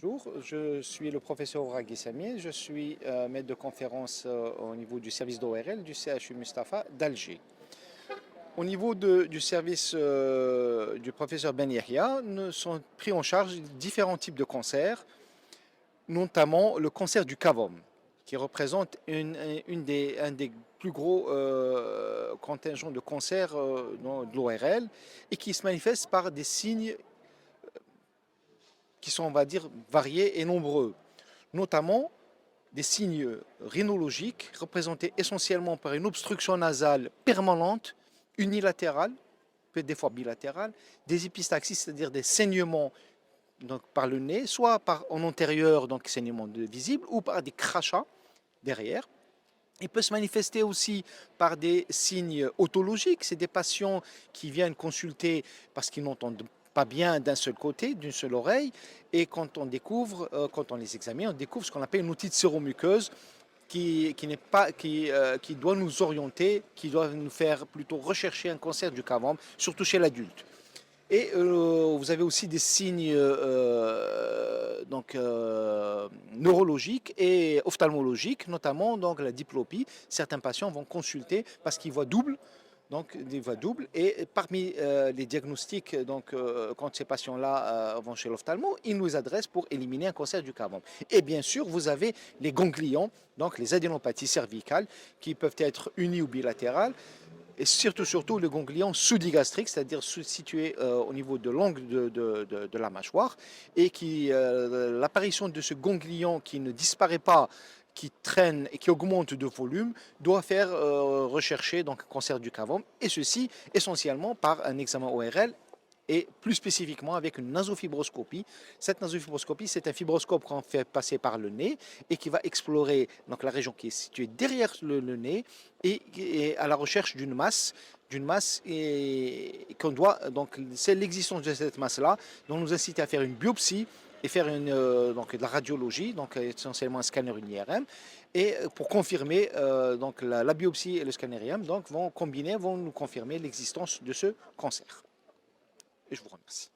Bonjour, je suis le professeur Ouraghi Samier, je suis maître de conférence au niveau du service d'ORL du CHU Mustapha d'Alger. Au niveau du service du professeur Ben Yahya, nous sont pris en charge différents types de cancers, notamment le cancer du cavum, qui représente un des plus gros contingents de cancers de l'ORL et qui se manifeste par des signes qui sont, on va dire, variés et nombreux, notamment des signes rhinologiques représentés essentiellement par une obstruction nasale permanente, unilatérale, peut-être des fois bilatérale, des épistaxis, c'est-à-dire des saignements donc, par le nez, soit en antérieur, donc saignements visibles, ou par des crachats derrière. Il peut se manifester aussi par des signes otologiques. C'est des patients qui viennent consulter parce qu'ils n'entendent pas bien d'un seul côté, d'une seule oreille. Et quand on découvre, quand on les examine, on découvre ce qu'on appelle une otite séromuqueuse n'est pas, qui doit nous orienter, qui doit nous faire plutôt rechercher un cancer du cavum, surtout chez l'adulte. Et vous avez aussi des signes neurologiques et ophtalmologiques, notamment donc, la diplopie. Certains patients vont consulter parce qu'ils voient double. Donc, des voix doubles. Et parmi les diagnostics, donc, quand ces patients-là vont chez l'ophtalmo, ils nous adressent pour éliminer un cancer du cavum. Et bien sûr, vous avez les ganglions, donc les adénopathies cervicales, qui peuvent être unies ou bilatérales et surtout le ganglion sous-digastrique, c'est-à-dire situé au niveau de l'angle de la mâchoire, et qui l'apparition de ce ganglion qui ne disparaît pas, qui traîne et qui augmente de volume, doit faire rechercher donc un cancer du cavum, et ceci essentiellement par un examen ORL et plus spécifiquement avec une nasofibroscopie. Cette nasofibroscopie, c'est un fibroscope qu'on fait passer par le nez et qui va explorer donc, la région qui est située derrière le nez et à la recherche d'une masse et qu'on doit, donc c'est l'existence de cette masse-là dont nous incite à faire une biopsie et faire donc de la radiologie, donc essentiellement un scanner, une IRM, et pour confirmer donc la biopsie et le scanner IRM donc vont combiner, vont nous confirmer l'existence de ce cancer. Et je vous remercie.